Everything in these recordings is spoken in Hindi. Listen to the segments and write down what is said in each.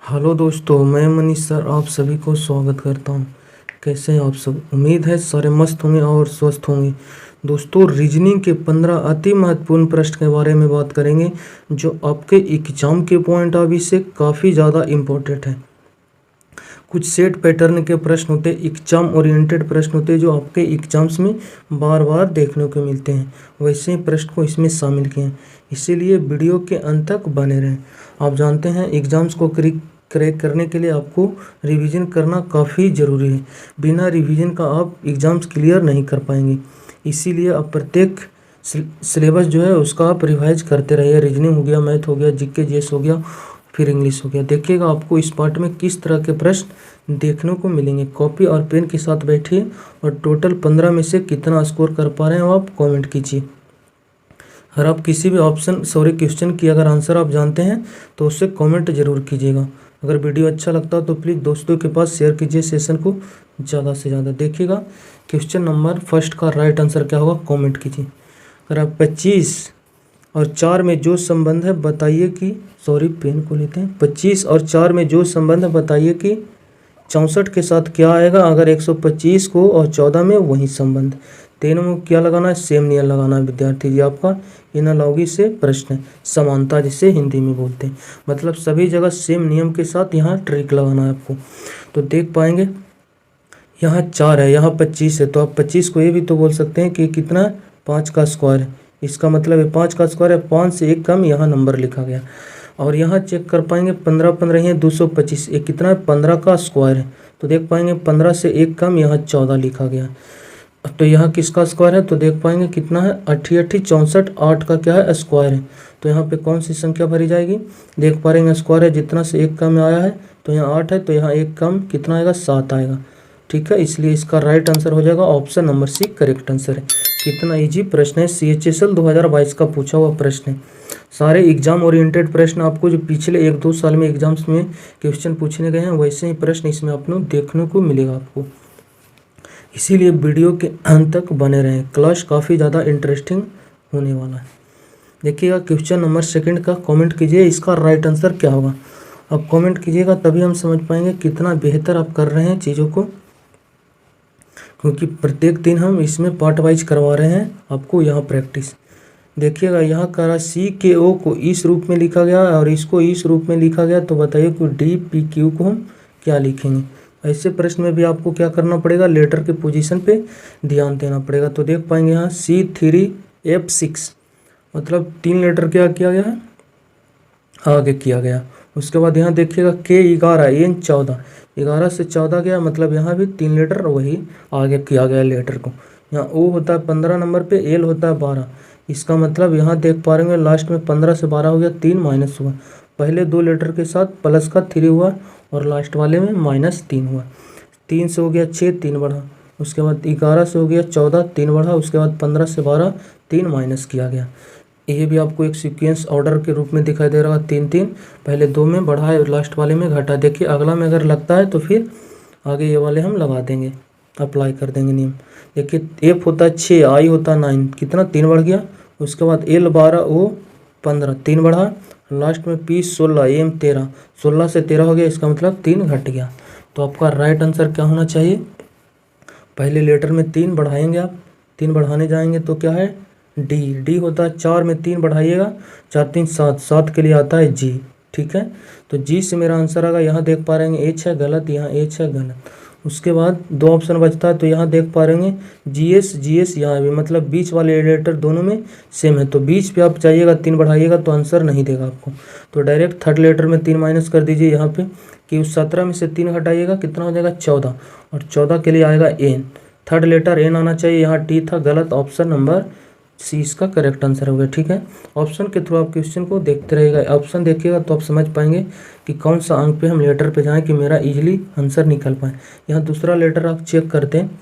हेलो दोस्तों, मैं मनीष सर आप सभी को स्वागत करता हूं। कैसे हैं आप सब? उम्मीद है सारे मस्त होंगे और स्वस्थ होंगे। दोस्तों, रीजनिंग के 15 अति महत्वपूर्ण प्रश्न के बारे में बात करेंगे जो आपके एग्जाम के पॉइंट ऑफ व्यू से काफ़ी ज़्यादा इम्पोर्टेंट है। कुछ सेट पैटर्न के प्रश्न होते हैं, एग्जाम ओरिएंटेड प्रश्न होते हैं जो आपके एग्जाम्स में बार बार देखने को मिलते हैं। वैसे ही प्रश्न को इसमें शामिल किए हैं, इसीलिए वीडियो के अंत तक बने रहें। आप जानते हैं एग्जाम्स को क्रैक करने के लिए आपको रिवीजन करना काफ़ी ज़रूरी है। बिना रिवीजन का आप एग्ज़ाम्स क्लियर नहीं कर पाएंगे। इसीलिए आप प्रत्येक सिलेबस जो है उसका आप रिवाइज करते रहिए। रीजनिंग हो गया, मैथ हो गया, जीके जीएस हो गया, फिर इंग्लिश हो गया। देखिएगा आपको इस पार्ट में किस तरह के प्रश्न देखने को मिलेंगे। कॉपी और पेन के साथ बैठिए और टोटल 15 में से कितना स्कोर कर पा रहे हैं आप कमेंट कीजिए। अगर आप किसी भी क्वेश्चन की अगर आंसर आप जानते हैं तो उससे कमेंट जरूर कीजिएगा। अगर वीडियो अच्छा लगता है तो प्लीज़ दोस्तों के पास शेयर कीजिए सेशन को ज़्यादा से ज़्यादा। देखिएगा क्वेश्चन नंबर फर्स्ट का राइट आंसर क्या होगा, कमेंट कीजिए। अगर आप 25 और 4 में जो संबंध है बताइए कि पेन को लेते हैं। 25 और 4 में जो संबंध है बताइए कि 64 के साथ क्या आएगा अगर 125 को और 14 में वही संबंध। तीनों में क्या लगाना है, सेम नियम लगाना है विद्यार्थी जी। आपका एनालॉजी से प्रश्न है, समानता जिसे हिंदी में बोलते हैं, मतलब सभी जगह सेम नियम के साथ यहाँ ट्रिक लगाना है आपको। तो देख पाएंगे यहाँ 4 है, यहाँ 25 है, तो आप 25 को ये भी तो बोल सकते हैं कि कितना है, 5 का स्क्वायर है। इसका मतलब है 5 का स्क्वायर है, 5 से एक कम यहाँ नंबर लिखा गया। और यहाँ चेक कर पाएंगे 15 15 है 225, ये कितना है, 15 का स्क्वायर है। तो देख पाएंगे 15 से एक कम यहाँ 14 लिखा गया। तो यहाँ किसका स्क्वायर है, तो देख पाएंगे कितना है, 88 64, 8 का क्या है, स्क्वायर है। तो यहाँ पे कौन सी संख्या भरी जाएगी, देख पा रहे हैं स्क्वायर है, जितना से एक कम आया है तो यहाँ 8 है, तो यहाँ एक कम कितना आएगा, 7 आएगा। ठीक है, इसलिए इसका राइट आंसर हो जाएगा option number C correct answer है। कितना इजी प्रश्न है, CHSL 2022 का पूछा हुआ प्रश्न है। सारे एग्जाम ओरिएंटेड प्रश्न आपको जो पिछले 1-2 साल में एग्जाम्स में क्वेश्चन पूछने गए हैं वैसे ही प्रश्न इसमें आपको देखने को मिलेगा आपको। इसीलिए वीडियो के अंत तक बने रहें, क्लास काफ़ी ज़्यादा इंटरेस्टिंग होने वाला है। देखिएगा क्वेश्चन नंबर सेकंड का कमेंट कीजिए, इसका राइट आंसर क्या होगा। आप कमेंट कीजिएगा तभी हम समझ पाएंगे कितना बेहतर आप कर रहे हैं चीज़ों को, क्योंकि प्रत्येक दिन हम इसमें पार्ट वाइज करवा रहे हैं आपको यहाँ प्रैक्टिस। देखिएगा यहाँ का CKO को इस रूप में लिखा गया और इसको इस रूप में लिखा गया, तो बताइए कि DPQ को हम क्या लिखेंगे। ऐसे प्रश्न में भी आपको क्या करना पड़ेगा, लेटर के पोजीशन पे ध्यान देना पड़ेगा। तो देख पाएंगे यहाँ C3F6 मतलब 3 लेटर क्या किया गया है, आगे किया गया। उसके बाद यहाँ देखिएगा K11 N14, 11 से 14 गया, मतलब यहाँ भी 3 लेटर वही आगे किया गया लेटर को। यहाँ O होता है 15 नंबर पे, L होता है 12। इसका मतलब यहाँ देख पा रहे हैं लास्ट में 15 से 12 हो गया, 3 माइनस हुआ। पहले 2 लेटर के साथ प्लस का 3 हुआ और लास्ट वाले में -3 हुआ। 3 से हो गया 6, 3 बढ़ा। उसके बाद 11 से हो गया 14, 3 बढ़ा। उसके बाद 15 से 12, 3 माइनस किया गया। ये भी आपको एक सीक्वेंस ऑर्डर के रूप में दिखाई दे रहा है, 3 3, पहले 2 में बढ़ा है, लास्ट वाले में घटा। देखिए अगला में अगर लगता है तो फिर आगे ये वाले हम लगा देंगे, अप्लाई कर देंगे नियम। देखिए F होता है 6, I होता है 9, कितना 3 बढ़ गया। उसके बाद L 12, O 15, 3 बढ़ा। लास्ट में P 16, M 13, 16 से 13 हो गया, इसका मतलब 3 घट गया। तो आपका राइट आंसर क्या होना चाहिए, पहले लेटर में 3 बढ़ाएंगे आप, 3 बढ़ाने जाएंगे तो क्या है, डी होता है 4 में 3 बढ़ाइएगा, 4 3 7, 7 के लिए आता है G। ठीक है, तो G से मेरा आंसर आएगा। यहाँ देख पा रहे हैं H है गलत, यहाँ H है गलत। उसके बाद 2 ऑप्शन बचता है, तो यहाँ देख पा रहे हैं GS यहाँ भी, मतलब बीच वाले लेटर दोनों में सेम है, तो बीच पे आप जाइएगा 3 बढ़ाइएगा तो आंसर नहीं देगा आपको। तो डायरेक्ट थर्ड लेटर में 3 माइनस कर दीजिए यहाँ पे, कि उस 17 में से 3 घटाइएगा, कितना हो जाएगा 14, और 14 के लिए आएगा N, थर्ड लेटर N आना चाहिए। यहाँ T था गलत, ऑप्शन नंबर सी इसका करेक्ट आंसर हो गया। ठीक है, ऑप्शन के थ्रू आप क्वेश्चन को देखते रहिएगा, ऑप्शन देखिएगा तो आप समझ पाएंगे कि कौन सा अंक पे हम लेटर पे जाएं कि मेरा इजीली आंसर निकल पाए। यहाँ दूसरा लेटर आप चेक करते हैं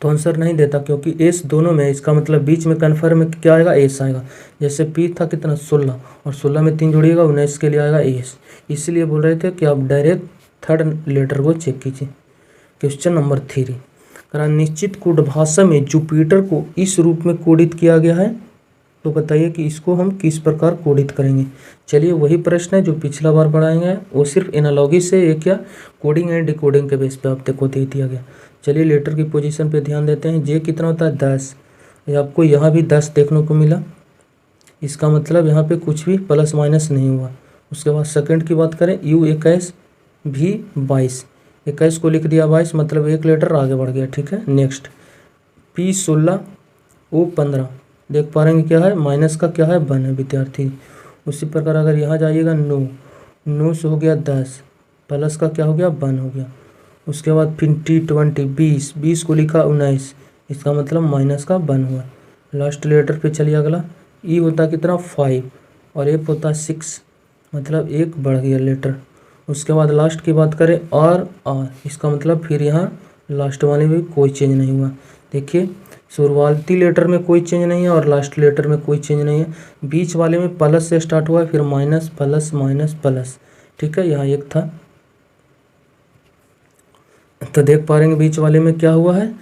तो आंसर नहीं देता, क्योंकि एस दोनों में, इसका मतलब बीच में कन्फर्म में क्या आएगा, एस आएगा। जैसे पी था कितना 16, और 16 में 3 जोड़िएगा 19 के लिए आएगा एस। इसलिए बोल रहे थे कि आप डायरेक्ट थर्ड लेटर को चेक कीजिए। क्वेश्चन नंबर 3, निश्चित कोड भाषा में जुपिटर को इस रूप में कोडित किया गया है, तो बताइए कि इसको हम किस प्रकार कोडित करेंगे। चलिए वही प्रश्न है जो पिछला बार पढ़ाएंगे, वो सिर्फ एनालॉगी से एक क्या कोडिंग एंड डिकोडिंग के बेस पे आप को दे दिया गया। चलिए लेटर की पोजीशन पे ध्यान देते हैं। जे कितना होता है 10, ये आपको यहाँ भी 10 देखने को मिला, इसका मतलब यहाँ पे कुछ भी प्लस माइनस नहीं हुआ। उसके बाद सेकंड की बात करें, U21 भी 22, 21 को लिख दिया 22, मतलब एक लेटर आगे बढ़ गया। ठीक है, नेक्स्ट P16 O15, देख पा रहे हैं क्या है, माइनस का क्या है 1 है विद्यार्थी। उसी प्रकार अगर यहाँ जाइएगा 9 से हो गया 10, प्लस का क्या हो गया 1 हो गया। उसके बाद फिर T20 20 को लिखा 19, इसका मतलब माइनस का 1 हुआ। लास्ट लेटर पे चलिए अगला, ई होता कितना 5 और एफ होता 6, मतलब एक बढ़ गया लेटर। उसके बाद लास्ट की बात करें आर, इसका मतलब फिर यहाँ लास्ट वाले में कोई चेंज नहीं हुआ। देखिए शुरुआती लेटर में कोई चेंज नहीं है और लास्ट लेटर में कोई चेंज नहीं है। बीच वाले में प्लस से स्टार्ट हुआ है, फिर माइनस प्लस माइनस प्लस। ठीक है, यहाँ एक था, तो देख पा रहे हैं बीच वाले में क्या हुआ है,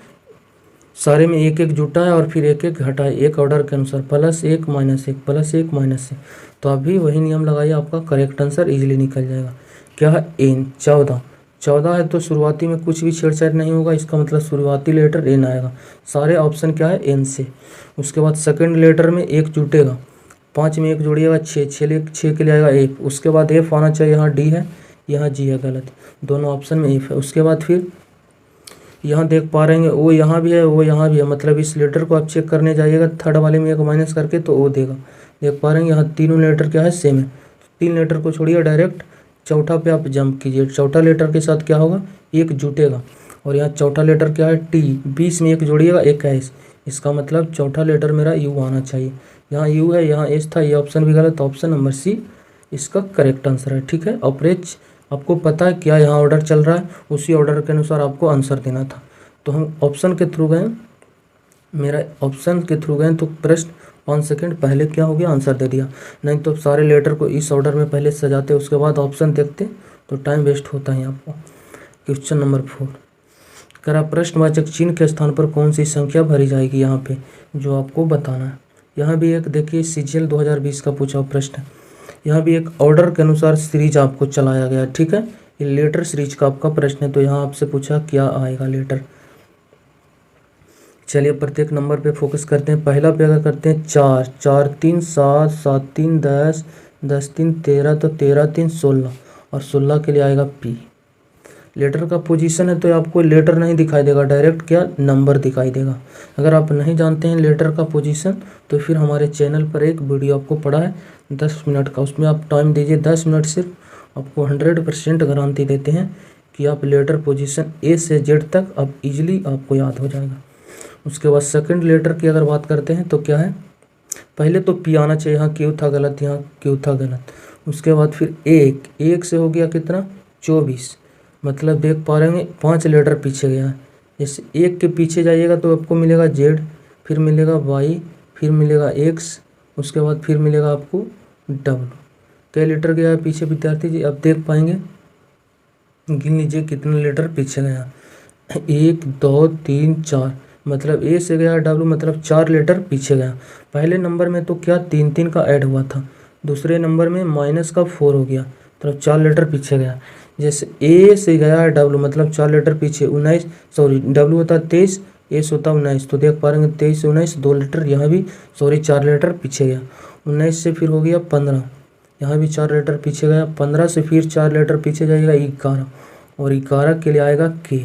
सारे में एक एक जुटा है और फिर एक एक घटा है, एक ऑर्डर के अनुसार +1 -1 +1 -1। तो अभी वही नियम लगाइए, आपका करेक्ट आंसर इजीली निकल जाएगा। क्या है n 14 है, तो शुरुआती में कुछ भी छेड़छाड़ नहीं होगा, इसका मतलब शुरुआती लेटर n आएगा। सारे ऑप्शन क्या है n से। उसके बाद सेकंड लेटर में एक जुटेगा, 5 में एक जोड़िएगा 6 के लिए आएगा f। उसके बाद f आना चाहिए, यहाँ d है यहाँ g है, गलत, दोनों ऑप्शन में f है। उसके बाद फिर यहाँ देख पा रहे हैं वो यहाँ भी है वो यहाँ भी है, मतलब इस लेटर को आप चेक करने जाइएगा थर्ड वाले में एक माइनस करके तो वो देगा। देख पा रहे हैं यहाँ तीनों लेटर क्या है सेम है, 3 लेटर को छोड़िए डायरेक्ट चौथा पे आप जंप कीजिए। चौथा लेटर के साथ क्या होगा, एक जुटेगा और यहाँ चौथा लेटर क्या है टी, 20 में एक जोड़िएगा 21, इसका मतलब चौथा लेटर मेरा यू आना चाहिए। यहाँ यू है यहाँ एस था, ये ऑप्शन भी गलत, ऑप्शन नंबर सी इसका करेक्ट आंसर है। ठीक है, ऑपरेज आपको पता है क्या यहाँ ऑर्डर चल रहा है, उसी ऑर्डर के अनुसार आपको आंसर देना था। तो हम ऑप्शन के थ्रू गए, मेरा ऑप्शन के थ्रू गए तो प्रश्न 5 सेकंड पहले क्या हो गया आंसर दे दिया। नहीं तो सारे लेटर को इस ऑर्डर में पहले सजाते उसके बाद ऑप्शन देखते तो टाइम वेस्ट होता है आपको। क्वेश्चन नंबर 4, करा प्रश्नवाचक चिन्ह के स्थान पर कौन सी संख्या भरी जाएगी, यहाँ पे जो आपको बताना है। यहाँ भी एक देखिए CGL 2020 का पूछा प्रश्न है, यहाँ भी एक ऑर्डर के अनुसार सीरीज आपको चलाया गया। ठीक है, ये लेटर सीरीज का आपका प्रश्न है, तो यहाँ आपसे पूछा क्या आएगा लेटर। चलिए प्रत्येक नंबर पे फोकस करते हैं। पहला पे अगर करते हैं 4, 4 3 7, 7 3 10, 10 3 13, तो 13 3 16 और 16 के लिए आएगा P। लेटर का पोजीशन है तो आपको लेटर नहीं दिखाई देगा, डायरेक्ट क्या नंबर दिखाई देगा। अगर आप नहीं जानते हैं लेटर का पोजीशन तो फिर हमारे चैनल पर एक वीडियो आपको पड़ा है 10 मिनट का, उसमें आप टाइम दीजिए 10 मिनट सिर्फ, आपको 100% गारंटी देते हैं कि आप लेटर पोजीशन A से Z तक आप इजीली आपको याद हो जाएगा। उसके बाद सेकंड लेटर की अगर बात करते हैं तो क्या है, पहले तो P आना चाहिए, यहाँ Q था गलत, यहाँ Q था गलत। उसके बाद फिर एक से हो गया कितना 24, मतलब देख पा रहे हैं 5 लेटर पीछे गया है। जैसे एक के पीछे जाइएगा तो आपको मिलेगा Z, फिर मिलेगा Y, फिर मिलेगा X, उसके बाद फिर मिलेगा आपको W। कई लेटर गया है पीछे विद्यार्थी जी, अब देख पाएंगे, गिन लीजिए कितने लेटर पीछे गया, 1 2 3 4, मतलब A से गया W, मतलब 4 लेटर पीछे गया। पहले नंबर में तो क्या 3 का ऐड हुआ था, दूसरे नंबर में माइनस का 4 हो गया, मतलब 4 लेटर पीछे गया। जैसे A से गया है W, मतलब 4 लेटर पीछे 19, सॉरी W होता 23, S होता 19, तो देख पा रहे हैं 23 से 19 2 लेटर, यहाँ भी सॉरी 4 लेटर पीछे गया। 19 से फिर हो गया 15, यहाँ भी 4 लेटर पीछे गया। 15 से फिर 4 लेटर पीछे जाएगा 11, और 11 के लिए आएगा K।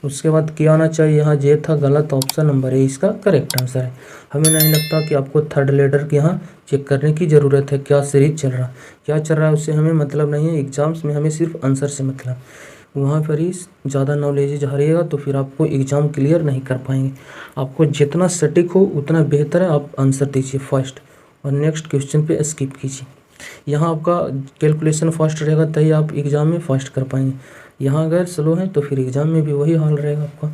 उसके बाद क्या आना चाहिए, यहाँ J था गलत, ऑप्शन नंबर A इसका करेक्ट आंसर है। हमें नहीं लगता कि आपको थर्ड लेटर के यहाँ चेक करने की ज़रूरत है, क्या सीरीज चल रहा है क्या चल रहा है उससे हमें मतलब नहीं है। एग्जाम्स में हमें सिर्फ आंसर से मतलब, वहाँ पर ही ज़्यादा नॉलेज हारिएगा तो फिर आपको एग्ज़ाम क्लियर नहीं कर पाएंगे। आपको जितना सटीक हो उतना बेहतर है, आप आंसर दीजिए फर्स्ट और नेक्स्ट क्वेश्चन पे स्किप कीजिए। यहाँ आपका कैलकुलेशन फास्ट रहेगा तभी आप एग्ज़ाम में फास्ट कर पाएंगे। यहाँ अगर स्लो है तो फिर एग्ज़ाम में भी वही हाल रहेगा आपका।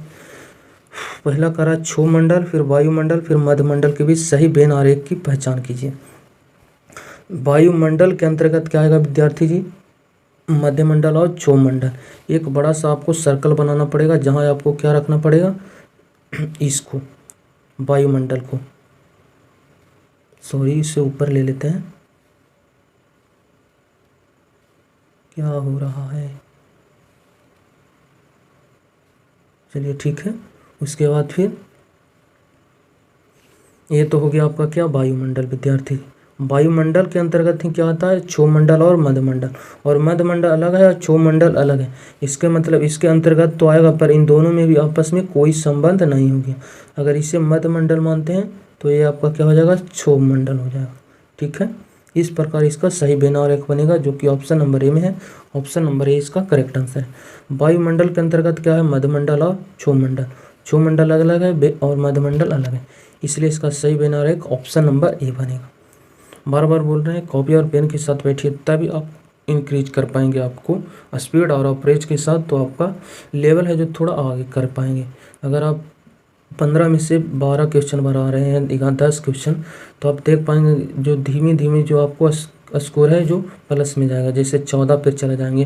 पहला करा क्षोमंडल, फिर वायुमंडल, फिर मध्यमंडल के बीच सही बेन आरेख की पहचान कीजिए। वायुमंडल के अंतर्गत क्या आएगा विद्यार्थी जी, मध्यमंडल और क्षोमंडल। एक बड़ा सा आपको सर्कल बनाना पड़ेगा जहाँ आपको क्या रखना पड़ेगा, इसको वायुमंडल को सॉरी, इसे ऊपर ले लेते हैं। क्या हो रहा है? चलिए ठीक है। उसके बाद फिर ये तो हो गया आपका क्या, वायुमंडल। विद्यार्थी, वायुमंडल के अंतर्गत ही क्या आता है, क्षोमंडल और मध्यमंडल। और मध्यमंडल अलग है और क्षोमंडल अलग है। इसके मतलब इसके अंतर्गत तो आएगा, पर इन दोनों में भी आपस में कोई संबंध नहीं हो गया। अगर इसे मध्यमंडल मानते हैं तो ये आपका क्या हो जाएगा, क्षोमंडल हो जाएगा। ठीक है, इस प्रकार इसका सही बेनार एक बनेगा, जो कि ऑप्शन नंबर ए में है। ऑप्शन नंबर ए इसका करेक्ट आंसर है। वायुमंडल के अंतर्गत क्या है, मध्यमंडल और क्षोमंडल। क्षोमंडल अलग अलग है और मध्यमंडल अलग है, इसलिए इसका सही बेनार एक ऑप्शन नंबर ए बनेगा। बार बार बोल रहे हैं, कॉपी और पेन के साथ बैठिए, तभी आप इंक्रीज कर पाएंगे आपको स्पीड और अप्रोच के साथ, तो आपका लेवल है जो थोड़ा आगे कर पाएंगे। अगर आप 15 में से 12 क्वेश्चन बना रहे हैं, 10 क्वेश्चन, तो आप देख पाएंगे जो धीमे धीमे जो आपको स्कोर है जो प्लस में जाएगा। जैसे 14 पे चले जाएंगे,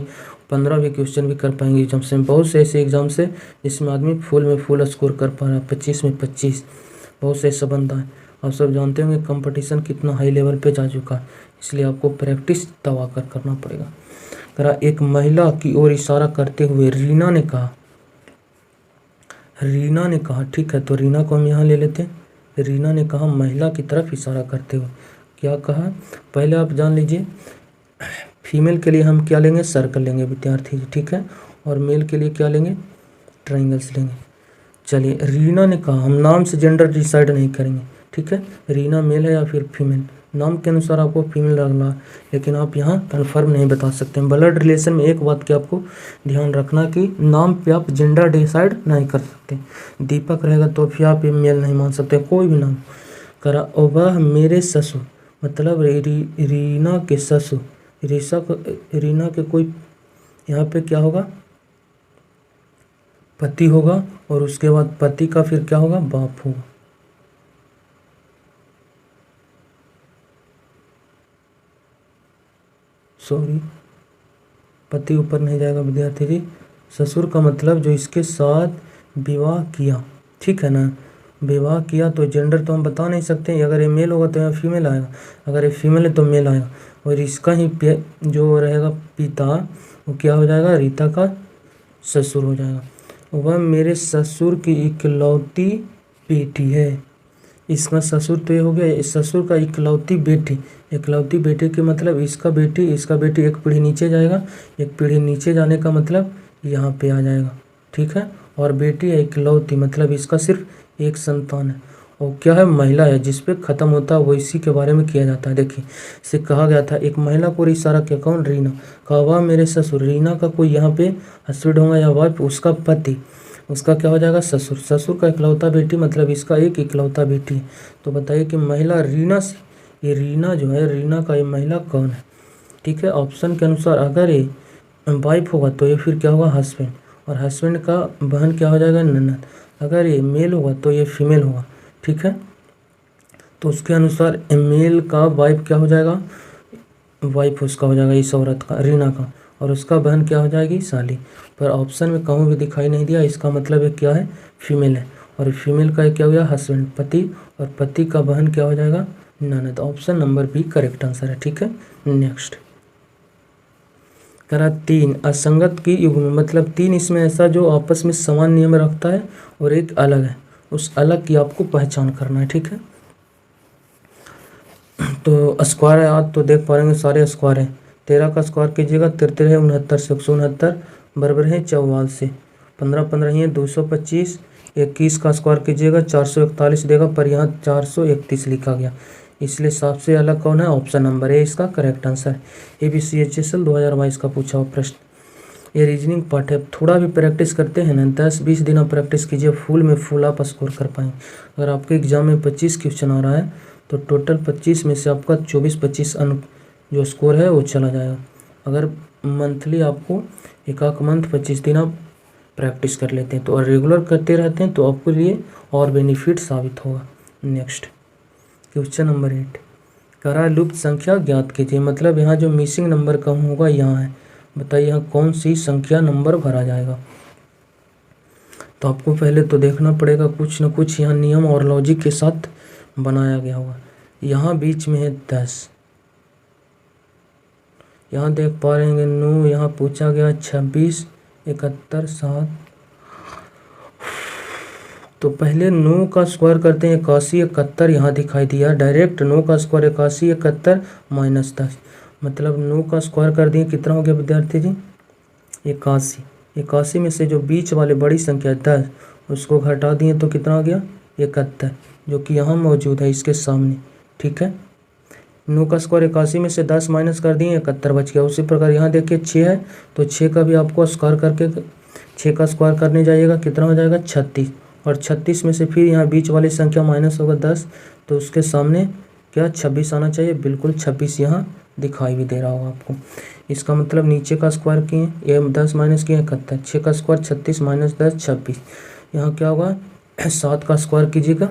15 भी क्वेश्चन भी कर पाएंगे एग्जाम से। बहुत से ऐसे एग्जाम से जिसमें आदमी फुल में फुल स्कोर कर पा रहा है, 25 में 25, बहुत से ऐसा बनता है। आप सब जानते होंगे कंपटीशन कितना हाई लेवल पे जा चुका है, इसलिए आपको प्रैक्टिस दबा कर करना पड़ेगा। करा, एक महिला की ओर इशारा करते हुए रीना ने कहा, रीना ने कहा, ठीक है, तो रीना को हम यहाँ ले लेते हैं। रीना ने कहा, महिला की तरफ इशारा करते हुए क्या कहा, पहले आप जान लीजिए। फीमेल के लिए हम क्या लेंगे, सर्कल लेंगे विद्यार्थी जी, ठीक है, और मेल के लिए क्या लेंगे, ट्राइंगल्स लेंगे। चलिए, रीना ने कहा, हम नाम से जेंडर डिसाइड नहीं करेंगे, ठीक है, रीना मेल है या फिर फीमेल। नाम के अनुसार आपको फीमेल रखना है, लेकिन आप यहाँ कन्फर्म नहीं बता सकते। ब्लड रिलेशन में एक बात की आपको ध्यान रखना कि नाम पे आप जेंडर डिसाइड नहीं कर सकते। दीपक रहेगा तो फिर आप ये मेल नहीं मान सकते, कोई भी नाम करा। वह मेरे ससुर, मतलब रीना के ससुर, रीना के कोई यहाँ पे क्या होगा, पति होगा, और उसके बाद पति का फिर क्या होगा, बाप होगा। सॉरी, पति ऊपर नहीं जाएगा विद्यार्थी जी। ससुर का मतलब जो इसके साथ विवाह किया, ठीक है ना, विवाह किया, तो जेंडर तो हम बता नहीं सकते। अगर ये मेल होगा तो यहाँ फीमेल आएगा, अगर ये फीमेल है तो मेल आएगा। और इसका ही जो रहेगा पिता, वो क्या हो जाएगा, रीता का ससुर हो जाएगा। वह मेरे ससुर की इकलौती बेटी है। इसका ससुर तो ये हो गया, इस ससुर का इकलौती बेटी। इकलौती बेटी के मतलब इसका बेटी एक पीढ़ी नीचे जाएगा, एक पीढ़ी नीचे जाने का मतलब यहाँ पे आ जाएगा, ठीक है। और बेटी है इकलौती, मतलब इसका सिर्फ एक संतान है। और क्या है, महिला है, जिस पे ख़त्म होता है वो इसी के बारे में किया जाता है। देखिए, इसे कहा गया था, एक महिला को इशारा किया, कौन, रीना। कहा, वह मेरे ससुर, रीना का कोई यहाँ पे हस्बैंड होगा या वाइफ, उसका पति, उसका क्या हो जाएगा, ससुर। ससुर का इकलौता बेटी मतलब इसका एक इकलौता बेटी है। तो बताइए कि महिला रीना से, ये रीना जो है, रीना का ये महिला कौन है, ठीक है। ऑप्शन के अनुसार अगर ये वाइफ होगा तो ये फिर क्या होगा, हस्बैंड, और हस्बैंड का बहन क्या हो जाएगा, ननद। अगर ये मेल होगा तो ये फीमेल होगा, ठीक है। तो उसके अनुसार मेल का वाइफ क्या हो जाएगा, वाइफ उसका हो जाएगा इस औरत का, रीना का, और उसका बहन क्या हो जाएगी, साली। पर ऑप्शन में कहूँ भी दिखाई नहीं दिया, इसका मतलब ये क्या है, फीमेल है। और फीमेल का क्या हो गया, हस्बैंड, पति, और पति का बहन क्या हो जाएगा, ननद। Option number B correct answer है, ठीक है। नेक्स्ट करा, 3 असंगत की युग्म, मतलब 3 इसमें ऐसा जो आपस में समान नियम रखता है और एक अलग है, उस अलग की आपको पहचान करना है, ठीक है। तो स्क्वायर है, आज तो देख पाएंगे सारे स्क्वायर हैं। 13 का स्क्वायर कीजिएगा, 13 है 69 से 169 बराबर है 44 से, 15 15 ही है 225। 21 का स्क्वायर कीजिएगा 441 देगा, पर यहाँ 431 लिखा गया, इसलिए सबसे अलग कौन है, ऑप्शन नंबर ए इसका करेक्ट आंसर है। ABCHSL 2022 का पूछा हुआ प्रश्न। ये रीजनिंग पार्ट है, थोड़ा भी प्रैक्टिस करते हैं ना, 10-20 दिन आप प्रैक्टिस कीजिए, फुल में फुल आप स्कोर कर पाएंगे। अगर आपके एग्जाम में 25 क्वेश्चन आ रहा है तो टोटल 25 में से आपका 24-25 अंक जो स्कोर है वो चला जाएगा। अगर मंथली आपको एक मंथ 25 दिन आप प्रैक्टिस कर लेते हैं तो, और रेगुलर करते रहते हैं तो आपके लिए और बेनिफिट साबित होगा। नेक्स्ट क्वेश्चन नंबर 8, करा, लुप्त संख्या ज्ञात कीजिए, मतलब यहाँ जो मिसिंग नंबर कम होगा यहाँ है, बताइए यहाँ कौन सी संख्या नंबर भरा जाएगा। तो आपको पहले तो देखना पड़ेगा, कुछ न कुछ यहाँ नियम और लॉजिक के साथ बनाया गया होगा। यहाँ बीच में है 10, यहाँ देख पा रहेंगे 9, यहाँ पूछा गया 26, 71, 7। तो पहले 9 का स्क्वायर करते हैं 81, 71 यहाँ दिखाई दिया डायरेक्ट। 9 का स्क्वायर 81, 71 माइनस 10, मतलब 9 का स्क्वायर कर दिए कितना हो गया विद्यार्थी जी 81। 81 में से जो बीच वाले बड़ी संख्या 10 उसको घटा दिए तो कितना हो गया 71, जो कि यहाँ मौजूद है इसके सामने। ठीक है, 9 का स्क्वायर 81 में से 10 माइनस कर दिए 71 बच गया। उसी प्रकार यहाँ देखिए 6 है तो 6 का भी आपको स्क्वायर करके 6 का स्क्वायर करने जाइएगा कितना हो जाएगा 36, और 36 में से फिर यहाँ बीच वाली संख्या माइनस होगा 10 तो उसके सामने क्या 26 आना चाहिए, बिल्कुल 26 यहाँ दिखाई भी दे रहा होगा आपको। इसका मतलब नीचे का स्क्वायर किए ये 10 माइनस किए 71, 6 का स्क्वायर 36 माइनस 10 26। यहाँ क्या होगा 7 का स्क्वायर कीजिएगा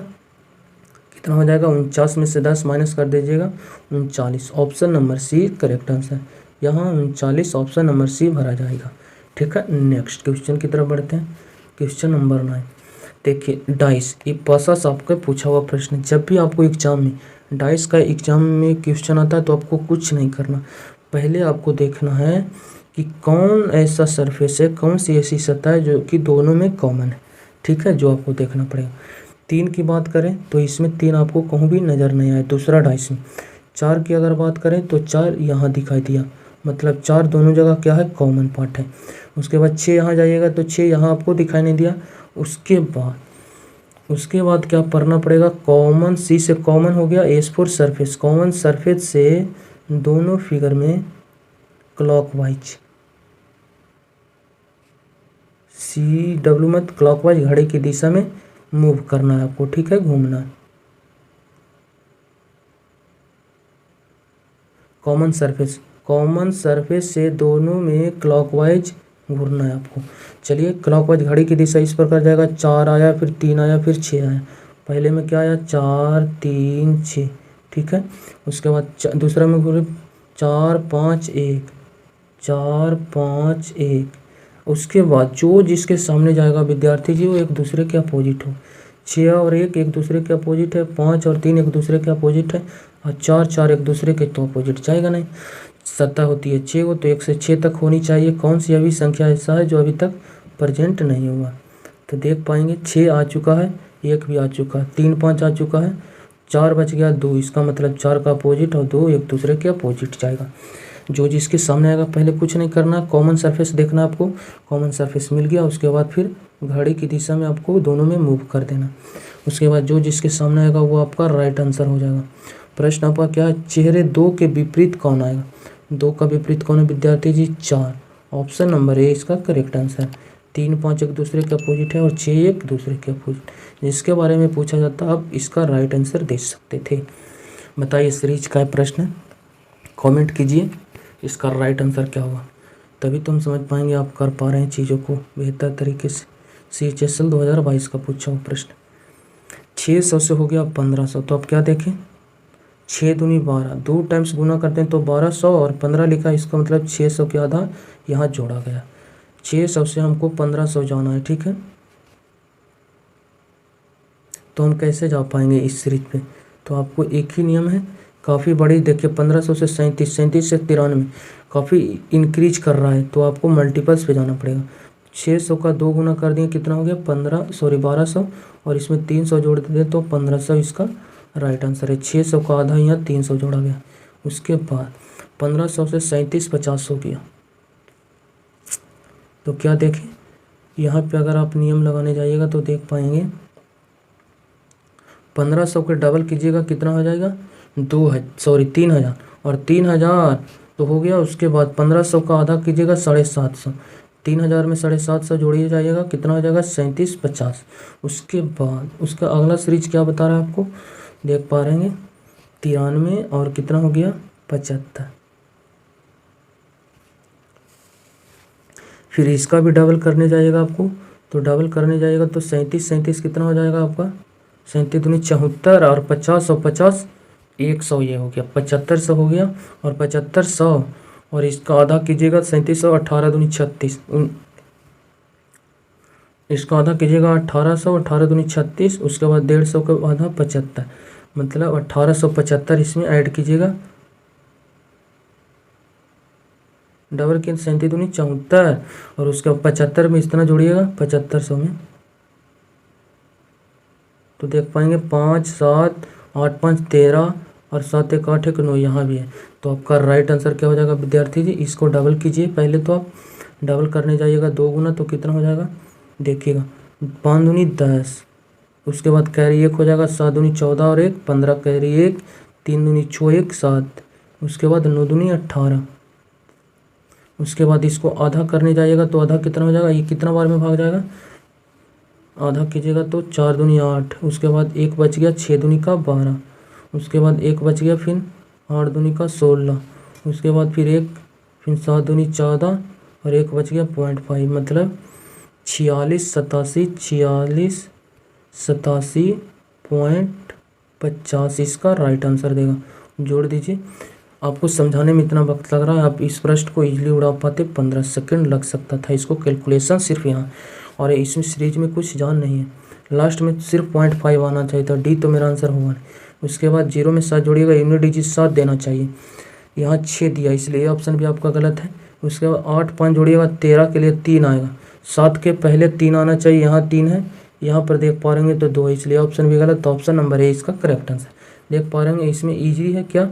कितना हो जाएगा 49 में से 10 माइनस कर दीजिएगा 39। Option number C correct answer, यहाँ 39 ऑप्शन नंबर सी भरा जाएगा। ठीक है, नेक्स्ट क्वेश्चन की तरफ बढ़ते हैं। क्वेश्चन नंबर 9 देखिए डाइस, ये पास आपका पूछा हुआ प्रश्न। जब भी आपको एग्जाम में डाइस का एग्जाम में क्वेश्चन आता है तो आपको कुछ नहीं करना, पहले आपको देखना है कि कौन ऐसा सरफेस है, कौन सी ऐसी सतह है जो कि दोनों में कॉमन है। ठीक है, जो आपको देखना पड़ेगा। 3 की बात करें तो इसमें 3 आपको कहीं भी नज़र नहीं आए, दूसरा डाइस में। 4 की अगर बात करें तो 4 यहाँ दिखाई दिया, मतलब 4 दोनों जगह क्या है कॉमन पार्ट है। उसके बाद 6 यहाँ जाइएगा तो 6 यहाँ आपको दिखाई नहीं दिया। उसके बाद क्या पढ़ना पड़ेगा, कॉमन सी से कॉमन हो गया S four surface, common surface से दोनों फिगर में क्लॉकवाइज CW मत क्लॉकवाइज घड़ी की दिशा में मूव करना है आपको। ठीक है, घूमना है। कॉमन सरफेस से दोनों में क्लॉकवाइज घूरना है आपको। चलिए क्लॉकवाइज घड़ी की दिशा इस प्रकार जाएगा, 4 आया फिर 3 आया फिर 6 आया। पहले में क्या आया 4 3 6। ठीक है, उसके बाद दूसरा में घूरे 4 5 1, 4 5 1। उसके बाद जो जिसके सामने जाएगा विद्यार्थी जी वो एक दूसरे के अपोजिट हो। 6 और 1 एक दूसरे के अपोजिट है, 5 और 3 एक दूसरे के अपोजिट है, और 4 4 एक दूसरे के तो अपोजिट जाएगा नहीं। सतह होती है 6 वो, तो 1 से 6 तक होनी चाहिए। कौन सी अभी संख्या ऐसा है जो अभी तक प्रेजेंट नहीं हुआ, तो देख पाएंगे 6 आ चुका है, 1 भी आ चुका है, 3 5 आ चुका है, 4 बच गया 2, इसका मतलब 4 का अपोजिट और 2 एक दूसरे के अपोजिट जाएगा। जो जिसके सामने आएगा पहले कुछ नहीं करना, कॉमन सरफेस देखना आपको। कॉमन सरफेस मिल गया, उसके बाद फिर घड़ी की दिशा में आपको दोनों में मूव कर देना। उसके बाद जो जिसके सामने आएगा वो आपका राइट आंसर हो जाएगा। प्रश्न आपका क्या है, चेहरे 2 के विपरीत कौन आएगा। 2 का विपरीत कौन है विद्यार्थी जी 4। ऑप्शन नंबर ए इसका करेक्ट आंसर। 3 5 एक दूसरे के अपोजिट है और 6 एक दूसरे के अपोजिट, जिसके बारे में पूछा जाता अब इसका राइट आंसर दे सकते थे। बताइए सीरीज का प्रश्न, कमेंट कीजिए इसका राइट आंसर क्या होगा, तभी तुम समझ पाएंगे आप कर पा रहे हैं चीज़ों को बेहतर तरीके से। CHSL 2022 का पूछा हुआ प्रश्न। 600 से हो गया 1500, तो अब क्या देखें 6 दूनी 12, 2 टाइम्स गुना करते हैं तो 1200 और 15 लिखा, इसका मतलब 600 के आधा यहाँ जोड़ा गया। 600 से हमको 1500 जाना है। ठीक है, तो हम कैसे जा पाएंगे इस सीरीज पे, तो आपको एक ही नियम है, काफ़ी बड़ी देखिए 1500 से 37, 37 से 93 काफ़ी इंक्रीज कर रहा है, तो आपको मल्टीपल्स पे जाना पड़ेगा। 600 का 2 गुना कर दिए कितना हो गया 1200, और इसमें 300 जोड़ देते तो 1500 इसका राइट आंसर है। 600 का आधा यहाँ 300 जोड़ा गया। उसके बाद 1500 से 37 50 हो गया, तो क्या देखें यहाँ पे अगर आप नियम लगाने जाइएगा तो देख पाएंगे 1500 के डबल कीजिएगा कितना हो जाएगा 3000, और 3000 तो हो गया। उसके बाद 1500 का आधा कीजिएगा 750, 3000 में 750 जोड़िए जाइएगा कितना हो जाएगा 37 50। उसके बाद उसका अगला सीरीज क्या बता रहा है आपको, देख पा रहे हैं 93 और कितना हो गया 75। फिर इसका भी डबल करने जाइएगा आपको, तो डबल करने जाइएगा तो 37 कितना हो जाएगा आपका 37 दूनी 74, और 50 और 50 100, ये हो गया 7500 हो गया, और 7500 और इसका आधा कीजिएगा 3700, 18 दूनी 36, इसका आधा कीजिएगा 1800, 18 दूनी 36, उसके बाद 150 का आधा 75, मतलब 1875 इसमें ऐड कीजिएगा। डबल की 37×74 और उसके 75 में इतना जोड़िएगा 7500 में, तो देख पाएंगे 5 7 8 5 13 और 7 1 8 1 9 यहाँ भी है। तो आपका राइट आंसर क्या हो जाएगा विद्यार्थी जी? इसको डबल कीजिए। पहले तो आप डबल करने जाइएगा 2 गुना, तो कितना हो जाएगा देखिएगा 5 दूनी 10, उसके बाद कैरी 1 हो जाएगा, 7 दूनी 14 और 1 15, कैरी 1, 3 दूनी 6 1 7, उसके बाद 9 दूनी 18, उसके बाद इसको आधा करने जाइएगा तो आधा कितना हो जाएगा, ये कितना बार में भाग जाएगा, आधा कीजिएगा तो 4 दूनी 8, उसके बाद 1 बच गया 6 दूनी का 12, उसके बाद 1 बच गया फिर 8 दूनी का 16, उसके बाद फिर 1 फिर 7 दूनी 14 और 1 बच गया 0.5, मतलब 46 87.50 इसका राइट आंसर देगा। जोड़ दीजिए। आपको समझाने में इतना वक्त लग रहा है, आप इस प्रश्न को इजीली उड़ा पाते, 15 सेकंड लग सकता था इसको कैलकुलेशन सिर्फ यहाँ, और इसमें सीरीज में कुछ जान नहीं है। लास्ट में सिर्फ 0.5 आना चाहिए था, डी तो मेरा आंसर होगा नहीं। उसके बाद 0 में 7 जोड़िएगा, यूनिट डिजिट 7 देना चाहिए, यहाँ 6 दिया इसलिए ऑप्शन भी आपका गलत है। उसके बाद 8 5 जोड़िएगा 13 के लिए 3 आएगा, 7 के पहले 3 आना चाहिए, यहाँ 3 है, यहाँ पर देख पा रहेंगे तो 2 है, इसलिए ऑप्शन भी गलत। तो ऑप्शन नंबर है इसका करेक्ट आंसर। देख पा रहेंगे इसमें ईजी है क्या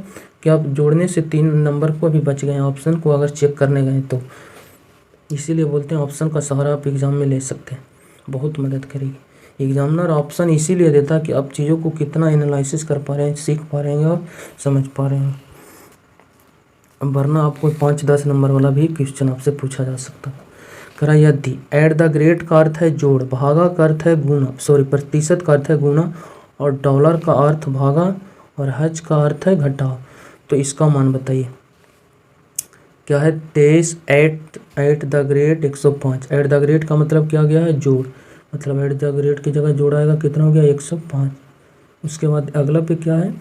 कि आप जोड़ने से 3 नंबर को भी बच गए हैं ऑप्शन को अगर चेक करने गए तो, इसीलिए बोलते हैं ऑप्शन का सहारा आप एग्ज़ाम में ले सकते हैं, बहुत मदद करेगी। एग्जामिनर ऑप्शन इसीलिए देता है कि आप चीज़ों को कितना एनालिसिस कर पा रहे हैं, सीख पा रहे हैं और समझ पा रहे हैं, वरना आपको 5-10 नंबर वाला भी क्वेश्चन आपसे पूछा जा सकता है। करा यदि एट द ग्रेट का अर्थ है जोड़, भागा का अर्थ है गुना, प्रतिशत का अर्थ है गुना, और डॉलर का अर्थ भागा और हज का अर्थ है घटाओ, तो इसका मान बताइए क्या है। 23 at the great 105, at the great का मतलब क्या गया है जोड़, मतलब एट द ग्रेट की जगह जोड़ आएगा, कितना हो गया 105। उसके बाद अगला पे क्या है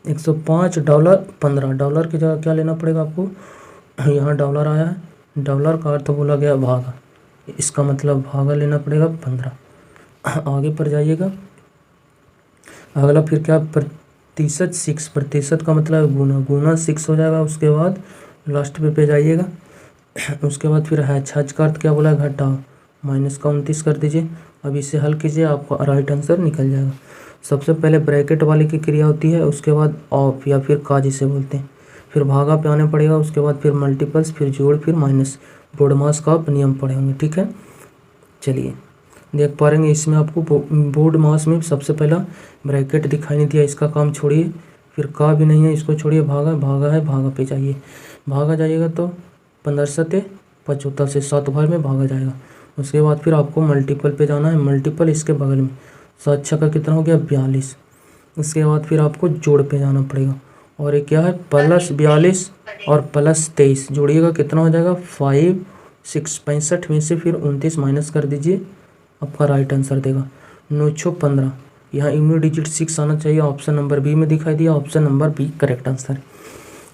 105 डॉलर 15, डॉलर की जगह क्या लेना पड़ेगा आपको, यहाँ डॉलर आया है, डॉलर का अर्थ बोला गया भागा, इसका मतलब भागा लेना पड़ेगा 15। आगे पर जाइएगा, अगला फिर क्या प्रतिशत 6, प्रतिशत का मतलब गुना, गुना 6 हो जाएगा। उसके बाद लास्ट पे जाइएगा, उसके बाद फिर हज का अर्थ क्या बोला है घटाओ, माइनस का 29 कर दीजिए। अब इसे हल कीजिए, आपका राइट आंसर निकल जाएगा। सबसे पहले ब्रैकेट वाली की क्रिया होती है, उसके बाद ऑफ या फिर का जिसे बोलते हैं, फिर भागा पे आने पड़ेगा, उसके बाद फिर मल्टीपल्स, फिर जोड़, फिर माइनस, बोर्डमास का आप नियम पढ़े होंगे, ठीक है। चलिए देख पा रहे इसमें आपको बोर्ड मास में सबसे पहला ब्रैकेट दिखाई नहीं दिया, इसका काम छोड़िए, फिर का भी नहीं है इसको छोड़िए, भागा भागा है, भागा पे जाइए, भागा जाइएगा तो 15 सते 75 से 7 बार में भागा जाएगा। उसके बाद फिर आपको मल्टीपल पे जाना है, मल्टीपल इसके बगल में 7 छक्का कितना हो गया 42। उसके बाद फिर आपको जोड़ पे जाना पड़ेगा, और ये क्या है प्लस 42 और प्लस 23 जोड़िएगा कितना हो जाएगा 5 6, 65 में से फिर 29 माइनस कर दीजिए, आपका राइट आंसर देगा 915। यहाँ यूनिट डिजिट 6 आना चाहिए, ऑप्शन नंबर बी में दिखाई दिया, option number B correct answer है,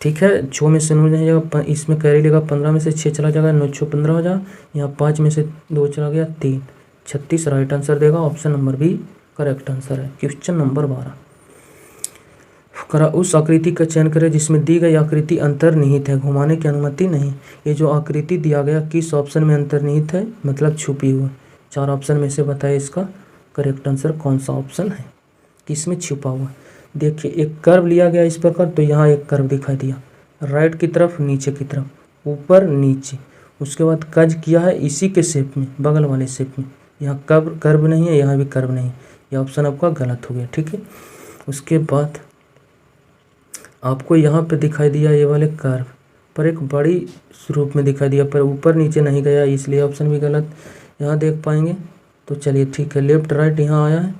ठीक है। 6 में से 9 जाएगा, इसमें कैरी लेगा, 15 में से 6 चला जाएगा, 9 6 15 हो जाएगा, यहाँ 5 में से 2 चला गया 3, 36 राइट आंसर देगा, option number B correct answer है। क्वेश्चन नंबर 12 करा उस आकृति का चयन करें जिसमें दी गई आकृति अंतर्निहित है, घुमाने की अनुमति नहीं। ये जो आकृति दिया गया किस ऑप्शन में अंतर्निहित है, मतलब छुपी हुई। 4 ऑप्शन में से बताइए इसका करेक्ट आंसर कौन सा ऑप्शन है, किसमें छुपा हुआ। देखिए एक कर्व लिया गया इस प्रकार, तो यहाँ एक कर्व दिखाई दिया, राइट की तरफ, नीचे की तरफ, ऊपर नीचे। उसके बाद कज किया है इसी के शेप में, बगल वाले शेप में, यहाँ कर्व नहीं है, यहाँ भी कर्व नहीं है, यह ऑप्शन आपका गलत हो गया, ठीक है। उसके बाद आपको यहाँ पे दिखाई दिया ये वाले कर्व पर एक बड़ी रूप में दिखाई दिया, पर ऊपर नीचे नहीं गया, इसलिए ऑप्शन भी गलत। यहाँ देख पाएंगे तो चलिए ठीक है, लेफ्ट राइट यहाँ आया है,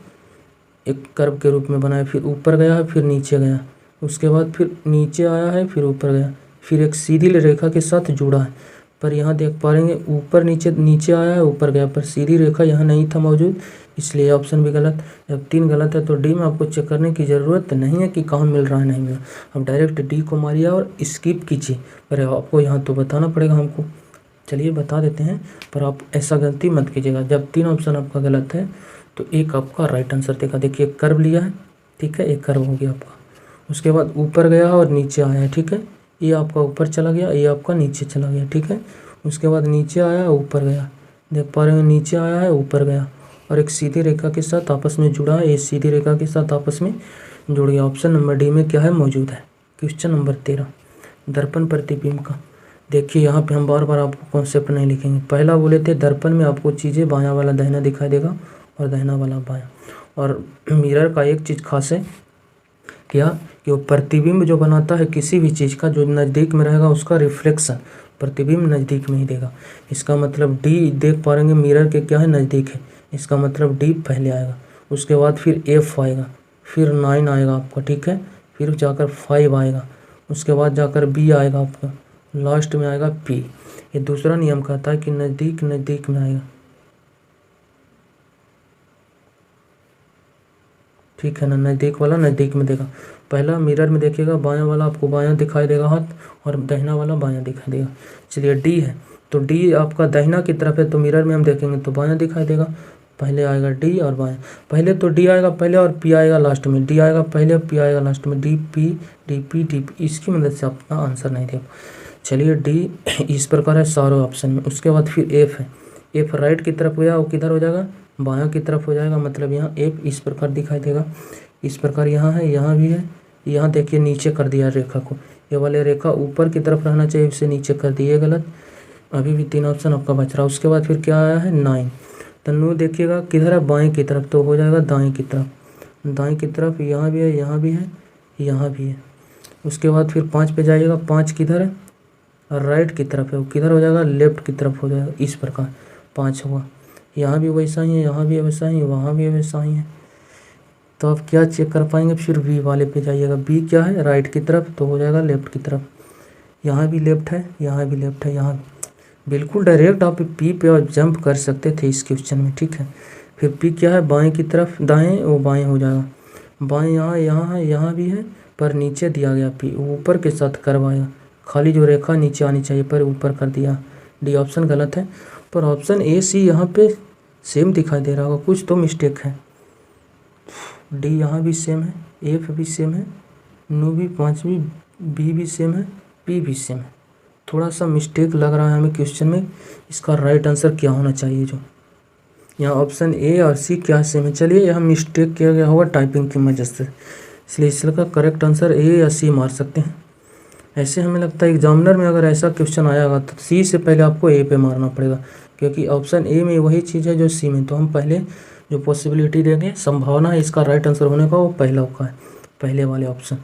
एक कर्व के रूप में बनाया, फिर ऊपर गया है, फिर नीचे गया, उसके बाद फिर नीचे आया है, फिर ऊपर गया, फिर एक सीधी रेखा के साथ जुड़ा है, पर यहाँ देख पा रहे ऊपर नीचे, नीचे आया है, ऊपर गया, पर सीधी रेखा यहाँ नहीं था मौजूद, इसलिए ऑप्शन भी गलत। जब 3 गलत है तो डी में आपको चेक करने की ज़रूरत नहीं है कि कहाँ मिल रहा है नहीं मिल रहा, आप डायरेक्ट डी को मारिए और स्किप कीजिए, पर आपको यहाँ तो बताना पड़ेगा हमको। चलिए बता देते हैं, पर आप ऐसा गलती मत कीजिएगा, जब 3 ऑप्शन आपका गलत है तो एक आपका राइट आंसर देगा। देखिए कर्व लिया है, ठीक है, एक कर्व हो गया आपका। उसके बाद ऊपर गया और नीचे आया है, ठीक है, ये आपका ऊपर चला गया, ये आपका नीचे चला गया, ठीक है। उसके बाद नीचे आया ऊपर गया, देख पा रहे हैं, नीचे आया है ऊपर गया और एक सीधी रेखा के साथ आपस में जुड़ा है, ये सीधी रेखा के साथ आपस में जुड़ गया। ऑप्शन नंबर डी में क्या है, मौजूद है। क्वेश्चन नंबर 13, दर्पण प्रतिबिंब का। देखिए यहाँ पे हम बार बार आपको कॉन्सेप्ट नहीं लिखेंगे। पहला बोले थे दर्पण में आपको चीज़ें बायां वाला दाहिना दिखाई देगा और दाहिना वाला बायां। और मिरर का एक चीज़ खास है क्या, कि वो प्रतिबिंब जो बनाता है किसी भी चीज़ का, जो नज़दीक में रहेगा उसका रिफ्लेक्शन प्रतिबिंब नज़दीक में ही देगा। इसका मतलब डी, देख पा रहेंगे मिरर के क्या है, नज़दीक है, इसका मतलब डी पहले आएगा। उसके बाद फिर एफ आएगा, फिर 9 आएगा आपका, ठीक है, फिर जाकर 5 आएगा, उसके बाद जाकर बी आएगा आपका, लास्ट में आएगा पी। ये दूसरा नियम कहता है कि नज़दीक नज़दीक में आएगा, ठीक है ना, नज़दीक वाला नज़दीक में देगा। पहला मिरर में देखिएगा बायां वाला आपको बायां दिखाई देगा हाथ और दाहिना वाला बायां दिखाई देगा। चलिए डी है, तो डी आपका दाहिना की तरफ है, तो मिरर में हम देखेंगे तो बायां दिखाई देगा। पहले आएगा डी और बायां, पहले तो डी आएगा पहले और पी आएगा लास्ट में, डी आएगा पहले पी आएगा लास्ट में, D P D P D P. इसकी मदद से अपना आंसर नहीं दे। चलिए डी इस प्रकार है सारे ऑप्शन में। उसके बाद फिर एफ है, एफ राइट की तरफ गया, वो किधर हो जाएगा, बायां की तरफ हो जाएगा, मतलब यहाँ एफ इस प्रकार दिखाई देगा। इस प्रकार यहाँ है, यहाँ भी है, यहाँ देखिए नीचे कर दिया रेखा को, ये वाले रेखा ऊपर की तरफ रहना चाहिए, इसे नीचे कर दिए, गलत। अभी भी 3 ऑप्शन आपका बच रहा है। उसके बाद फिर क्या आया है 9, तो 9 देखिएगा किधर है, बाएं की तरफ, तो हो जाएगा दाएं की तरफ, दाएं की तरफ, यहाँ भी है, यहाँ भी है, यहाँ भी है। उसके बाद फिर 5 पे जाइएगा, 5 किधर है, राइट की तरफ है, वो किधर हो जाएगा, लेफ्ट की तरफ हो जाएगा, इस प्रकार 5 हुआ। यहाँ भी वैसा ही है, यहाँ भी वैसा ही, वहाँ भी वैसा ही है। तो आप क्या चेक कर पाएंगे, फिर बी वाले पे जाइएगा, बी क्या है, राइट की तरफ, तो हो जाएगा लेफ्ट की तरफ। यहाँ भी लेफ्ट है, यहाँ भी लेफ्ट है, यहाँ बिल्कुल डायरेक्ट आप पी पे और जंप कर सकते थे इस क्वेश्चन में, ठीक है। फिर पी क्या है, बाएं की तरफ, दाएं वो बाएं हो जाएगा, बाएं यहाँ यहाँ है, यहाँ भी है, पर नीचे दिया गया पी, ऊपर के साथ करवाएगा, खाली जो रेखा नीचे आनी चाहिए पर ऊपर कर दिया। डी ऑप्शन गलत है, पर ऑप्शन ए सी यहाँ पे सेम दिखाई दे रहा होगा, कुछ तो मिस्टेक है। डी यहाँ भी सेम है, एफ भी सेम है, नो भी 5वीं, बी भी सेम है, पी भी सेम है। थोड़ा सा मिस्टेक लग रहा है हमें क्वेश्चन में, इसका राइट आंसर क्या होना चाहिए, जो यहाँ ऑप्शन ए और सी क्या सेम है। चलिए यहाँ मिस्टेक किया गया होगा टाइपिंग की वजह से, इसलिए इसका करेक्ट आंसर ए या सी मार सकते हैं। ऐसे हमें लगता है एग्जामिनर में अगर ऐसा क्वेश्चन आएगा तो सी से पहले आपको ए पे मारना पड़ेगा, क्योंकि ऑप्शन ए में वही चीज़ है जो सी में। तो हम पहले जो पॉसिबिलिटी देंगे, संभावना है इसका राइट आंसर होने का, वो पहला का है, पहले वाले ऑप्शन।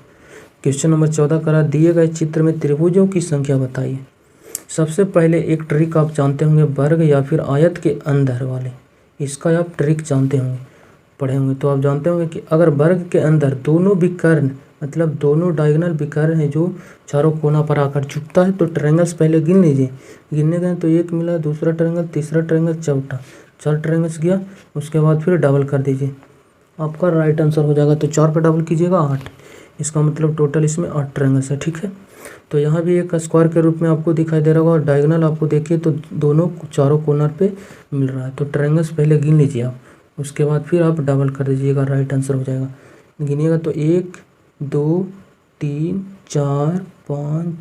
क्वेश्चन नंबर 14 करा, दिए गए चित्र में त्रिभुजों की संख्या बताइए। सबसे पहले एक ट्रिक आप जानते होंगे, वर्ग या फिर आयत के अंदर वाले, इसका आप ट्रिक जानते होंगे, पढ़े होंगे, तो आप जानते होंगे कि अगर वर्ग के अंदर दोनों विकर्ण, मतलब दोनों डायगोनल विकर्ण है जो चारों कोना पर आकर झुकता है, तो ट्रायंगल्स पहले गिन लीजिए। गिनने गए तो एक मिला, दूसरा ट्रायंगल, तीसरा ट्रायंगल, चौथा, 4 ट्रायंगल्स गया। उसके बाद फिर डबल कर दीजिए, आपका राइट आंसर हो जाएगा। तो 4 पर डबल कीजिएगा 8, इसका मतलब टोटल इसमें 8 ट्रायंगल्स है, ठीक है। तो यहाँ भी एक स्क्वायर के रूप में आपको दिखाई दे रहा होगा, और डायगोनल आपको देखिए तो दोनों चारों कॉर्नर पे मिल रहा है। तो ट्रायंगल्स पहले गिन लीजिए आप, उसके बाद फिर आप डबल कर दीजिएगा, राइट आंसर हो जाएगा। गिनिएगा तो 1 2 3 4 5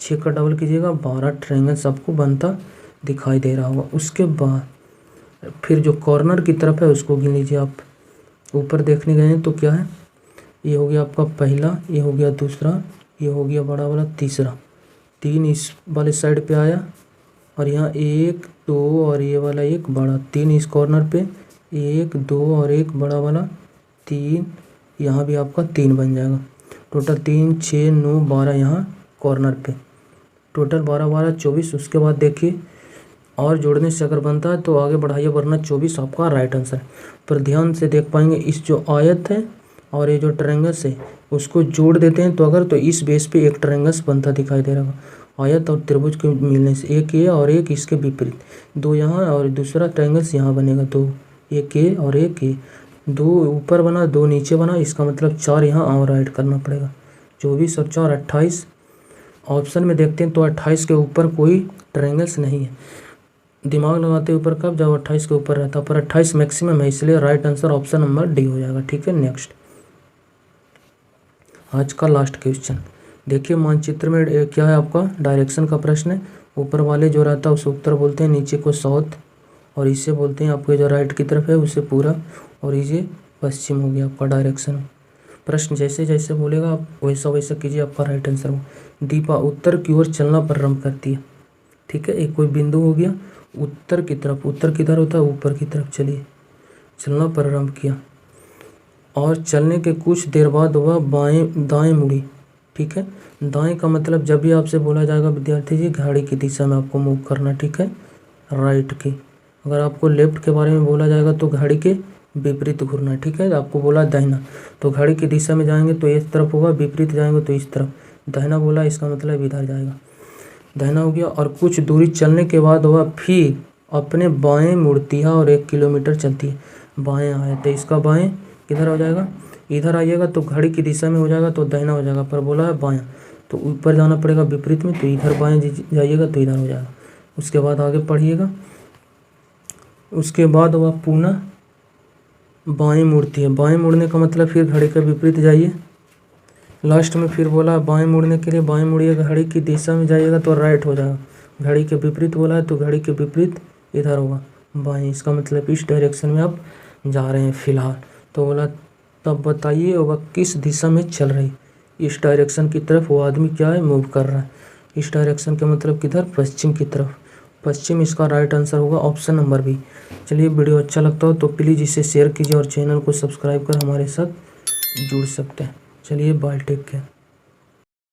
6 का डबल कीजिएगा, 12 ट्रायंगल्स आपको बनता दिखाई दे रहा होगा। उसके बाद फिर जो कॉर्नर की तरफ है उसको गिन लीजिए आप। ऊपर देखने गए हैं तो क्या है, ये हो गया आपका पहला, ये हो गया दूसरा, ये हो गया बड़ा वाला तीसरा, 3 इस वाले साइड पे आया, और यहाँ 1 2 और ये वाला एक बड़ा, 3 इस कॉर्नर पे, 1 2 और एक बड़ा वाला 3, यहाँ भी आपका 3 बन जाएगा। टोटल 3 6 9 12 यहाँ कॉर्नर पे, टोटल 12 12 24। उसके बाद देखिए और जोड़ने से अगर बनता है तो आगे बढ़ाइए, वरना 24 आपका राइट आंसर है। पर ध्यान से देख पाएंगे, इस जो आयत है और ये जो ट्रायंगल्स है उसको जोड़ देते हैं, तो अगर तो इस बेस पे एक ट्रायंगल्स बनता दिखाई दे रहा होगा। आयत और त्रिभुज के मिलने से एक ये और एक इसके विपरीत, 2 यहाँ और दूसरा ट्रायंगल्स यहाँ बनेगा, 2 एक ये और एक ये, 2 ऊपर बना 2 नीचे बना, इसका मतलब 4 यहाँ और ऐड करना पड़ेगा। 24 और 4 28। ऑप्शन में देखते हैं तो 28 के ऊपर कोई ट्रायंगल्स नहीं है, दिमाग लगाते ऊपर कब, जब 28 के ऊपर रहता, पर 28 मैक्सिमम है, इसलिए right answer option number D हो जाएगा, ठीक है। नेक्स्ट आज का लास्ट क्वेश्चन देखिए, मानचित्र में क्या है आपका डायरेक्शन का प्रश्न है। ऊपर वाले जो रहता है उसे उत्तर बोलते हैं, नीचे को साउथ, और इसे बोलते हैं आपके जो राइट की तरफ है उसे पूरब, और ये पश्चिम हो गया आपका डायरेक्शन। प्रश्न जैसे जैसे बोलेगा आप वैसा वैसा कीजिए, आपका राइट आंसर हो। दीपा उत्तर की ओर चलना प्रारंभ करती है। ठीक है, एक कोई बिंदु हो गया उत्तर की तरफ, उत्तर किधर होता है ऊपर की तरफ, चलिए चलना प्रारंभ किया और चलने के कुछ देर बाद वह बाएं दाएं मुड़ी। ठीक है, दाएं का मतलब जब भी आपसे बोला जाएगा विद्यार्थी जी घड़ी की दिशा में आपको मूव करना। ठीक है, राइट की। अगर आपको लेफ्ट के बारे में बोला जाएगा तो घड़ी के विपरीत घूरना। ठीक है, आपको बोला दाहिना तो घड़ी की दिशा में जाएंगे तो इस तरफ होगा, विपरीत जाएंगे तो इस तरफ। दाहिना बोला इसका मतलब इधर जाएगा, दाहिना हो गया। और कुछ दूरी चलने के बाद वह फिर अपने बाएं मुड़ती है और 1 किलोमीटर चलती है। बाएं आए तो इसका बाएं किधर हो जाएगा, इधर आइएगा तो घड़ी की दिशा में हो जाएगा तो दाहिना हो जाएगा, पर बोला है बायां तो ऊपर जाना पड़ेगा विपरीत में, तो इधर बाएं जाइएगा तो इधर हो जाएगा। उसके बाद आगे पढ़िएगा, उसके बाद वह पुनः बाएं मुड़ती है। बाएं मुड़ने का मतलब फिर घड़ी के विपरीत जाइए। लास्ट में फिर बोला बाएं मुड़ने के लिए बाएं मुड़िएगा, घड़ी की दिशा में जाइएगा तो राइट हो जाएगा। घड़ी के विपरीत बोला है तो घड़ी के विपरीत इधर होगा बाएं, इसका मतलब इस डायरेक्शन में आप जा रहे हैं फिलहाल। तो बोला तब बताइए वह किस दिशा में चल रही। इस डायरेक्शन की तरफ वो आदमी क्या है, मूव कर रहा है। इस डायरेक्शन का मतलब किधर, पश्चिम की तरफ। पश्चिम इसका राइट आंसर होगा ऑप्शन नंबर बी। चलिए, वीडियो अच्छा लगता हो तो प्लीज़ इसे शेयर कीजिए और चैनल को सब्सक्राइब कर हमारे साथ जुड़ सकते हैं। चलिए बाय, टेक केयर।